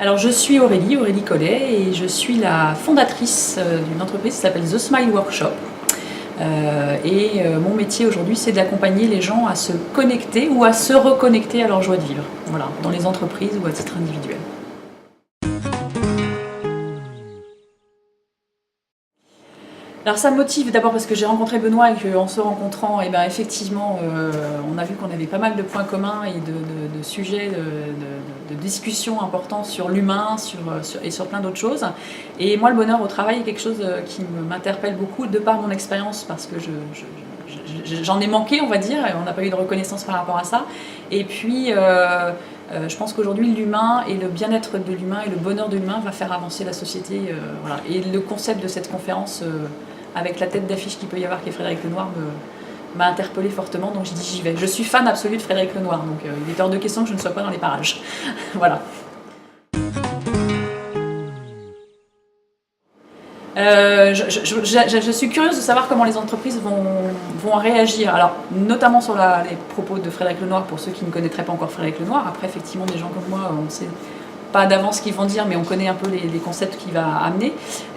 Alors je suis Aurélie Collet et je suis la fondatrice d'une entreprise qui s'appelle The Smile Workshop. Mon métier aujourd'hui, c'est d'accompagner les gens à se connecter ou à se reconnecter à leur joie de vivre, voilà, dans les entreprises ou à titre individuel. Alors ça me motive d'abord parce que j'ai rencontré Benoît et qu'en se rencontrant, effectivement, on a vu qu'on avait pas mal de points communs et de sujets de discussion importants sur l'humain et sur plein d'autres choses. Et moi, le bonheur au travail est quelque chose qui m'interpelle beaucoup de par mon expérience parce que j'en ai manqué, on va dire, et on n'a pas eu de reconnaissance par rapport à ça. Et puis, je pense qu'aujourd'hui, l'humain et le bien-être de l'humain et le bonheur de l'humain va faire avancer la société. Voilà. Et le concept de cette conférence, avec la tête d'affiche qu'il peut y avoir, qui est Frédéric Lenoir, m'a interpellée fortement, donc j'ai dit j'y vais. Je suis fan absolue de Frédéric Lenoir, donc il est hors de question que je ne sois pas dans les parages. Voilà. Je suis curieuse de savoir comment les entreprises vont réagir, alors notamment sur les propos de Frédéric Lenoir, pour ceux qui ne connaîtraient pas encore Frédéric Lenoir. Après, effectivement, des gens comme moi, on ne sait pas d'avance ce qu'ils vont dire, mais on connaît un peu les concepts qu'il va amener.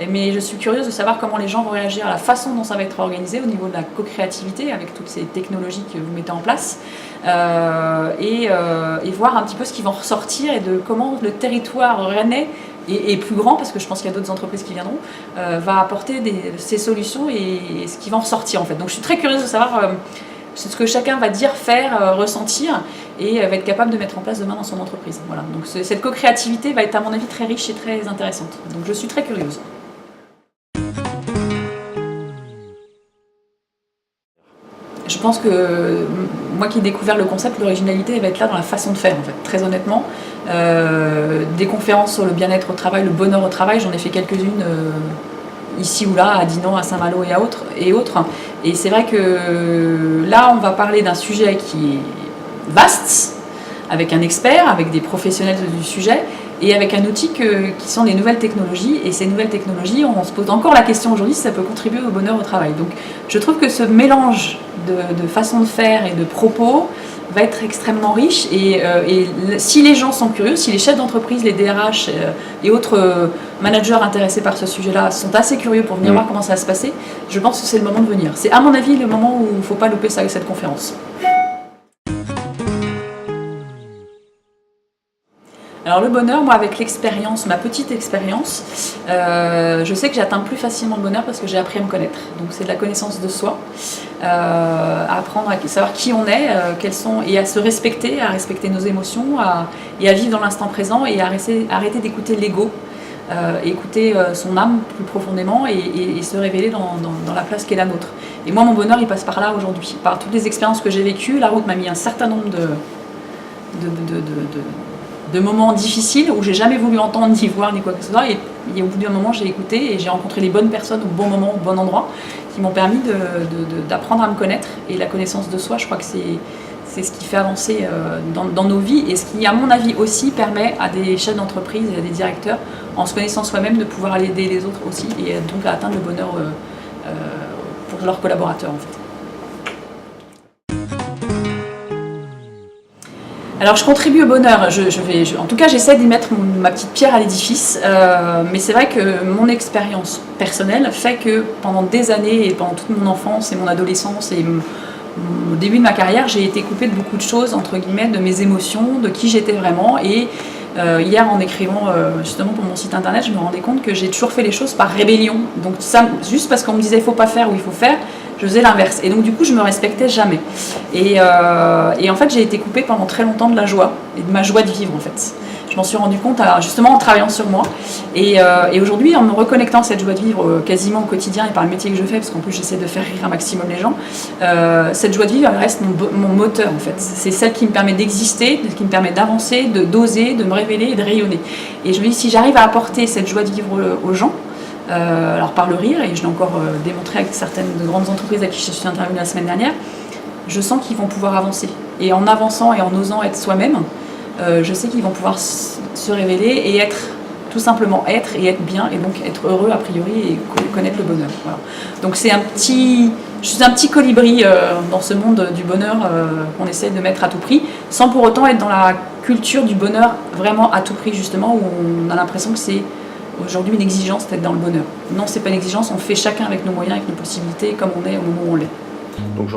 Mais je suis curieuse de savoir comment les gens vont réagir à la façon dont ça va être organisé au niveau de la co-créativité, avec toutes ces technologies que vous mettez en place, et voir un petit peu ce qui va en ressortir et de comment le territoire rennais et plus grand, parce que je pense qu'il y a d'autres entreprises qui viendront, va apporter ces solutions et ce qui va en ressortir en fait. Donc je suis très curieuse de savoir ce que chacun va dire, faire, ressentir et va être capable de mettre en place demain dans son entreprise. Voilà. Donc cette co-créativité va être à mon avis très riche et très intéressante. Donc je suis très curieuse. Je pense que moi qui ai découvert le concept, l'originalité va être là dans la façon de faire en fait, très honnêtement. Des conférences sur le bien-être au travail, le bonheur au travail, j'en ai fait quelques-unes ici ou là, à Dinan, à Saint-Malo et autres. Et c'est vrai que là, on va parler d'un sujet qui est vaste, avec un expert, avec des professionnels du sujet, et avec un outil qui sont les nouvelles technologies. Et ces nouvelles technologies, on se pose encore la question aujourd'hui si ça peut contribuer au bonheur au travail. Donc je trouve que ce mélange de façon de faire et de propos va être extrêmement riche. Et si les gens sont curieux, si les chefs d'entreprise, les DRH et autres managers intéressés par ce sujet-là sont assez curieux pour venir voir comment ça va se passer, je pense que c'est le moment de venir. C'est à mon avis le moment où il ne faut pas louper ça avec cette conférence. Alors le bonheur, moi avec l'expérience, ma petite expérience, je sais que j'atteins plus facilement le bonheur parce que j'ai appris à me connaître. Donc c'est de la connaissance de soi, apprendre à savoir qui on est, quels sont, et à se respecter, à respecter nos émotions, et à vivre dans l'instant présent et à arrêter d'écouter l'ego, écouter son âme plus profondément et se révéler dans la place qui est la nôtre. Et moi mon bonheur il passe par là aujourd'hui, par toutes les expériences que j'ai vécues. La route m'a mis un certain nombre de moments difficiles où j'ai jamais voulu entendre ni voir ni quoi que ce soit, et au bout d'un moment j'ai écouté et j'ai rencontré les bonnes personnes au bon moment, au bon endroit, qui m'ont permis d'apprendre à me connaître. Et la connaissance de soi, je crois que c'est ce qui fait avancer dans nos vies, et ce qui à mon avis aussi permet à des chefs d'entreprise et à des directeurs, en se connaissant soi-même, de pouvoir aller aider les autres aussi, et donc à atteindre le bonheur pour leurs collaborateurs en fait. Alors je contribue au bonheur, en tout cas j'essaie d'y mettre ma petite pierre à l'édifice, mais c'est vrai que mon expérience personnelle fait que pendant des années et pendant toute mon enfance et mon adolescence et au début de ma carrière, j'ai été coupée de beaucoup de choses, entre guillemets, de mes émotions, de qui j'étais vraiment. Et hier, en écrivant justement pour mon site internet, je me rendais compte que j'ai toujours fait les choses par rébellion. Donc ça, juste parce qu'on me disait il faut pas faire ou il faut faire, je faisais l'inverse. Et donc du coup, je me respectais jamais. Et en fait, j'ai été coupée pendant très longtemps de la joie et de ma joie de vivre en fait. Je m'en suis rendu compte justement en travaillant sur moi. Et aujourd'hui, en me reconnectant à cette joie de vivre quasiment au quotidien et par le métier que je fais, parce qu'en plus j'essaie de faire rire un maximum les gens, cette joie de vivre, elle reste mon moteur en fait. C'est celle qui me permet d'exister, qui me permet d'avancer, d'oser, de me révéler et de rayonner. Et je me dis, si j'arrive à apporter cette joie de vivre aux gens, alors par le rire, et je l'ai encore démontré avec certaines de grandes entreprises avec qui je suis intervenue la semaine dernière, je sens qu'ils vont pouvoir avancer. Et en avançant et en osant être soi-même, je sais qu'ils vont pouvoir se révéler et être, tout simplement être et être bien, et donc être heureux a priori et connaître le bonheur. Voilà. Donc je suis un petit colibri dans ce monde du bonheur qu'on essaie de mettre à tout prix, sans pour autant être dans la culture du bonheur vraiment à tout prix, justement, où on a l'impression que c'est aujourd'hui une exigence d'être dans le bonheur. Non, c'est pas une exigence, on fait chacun avec nos moyens, avec nos possibilités, comme on est au moment où on l'est. Donc,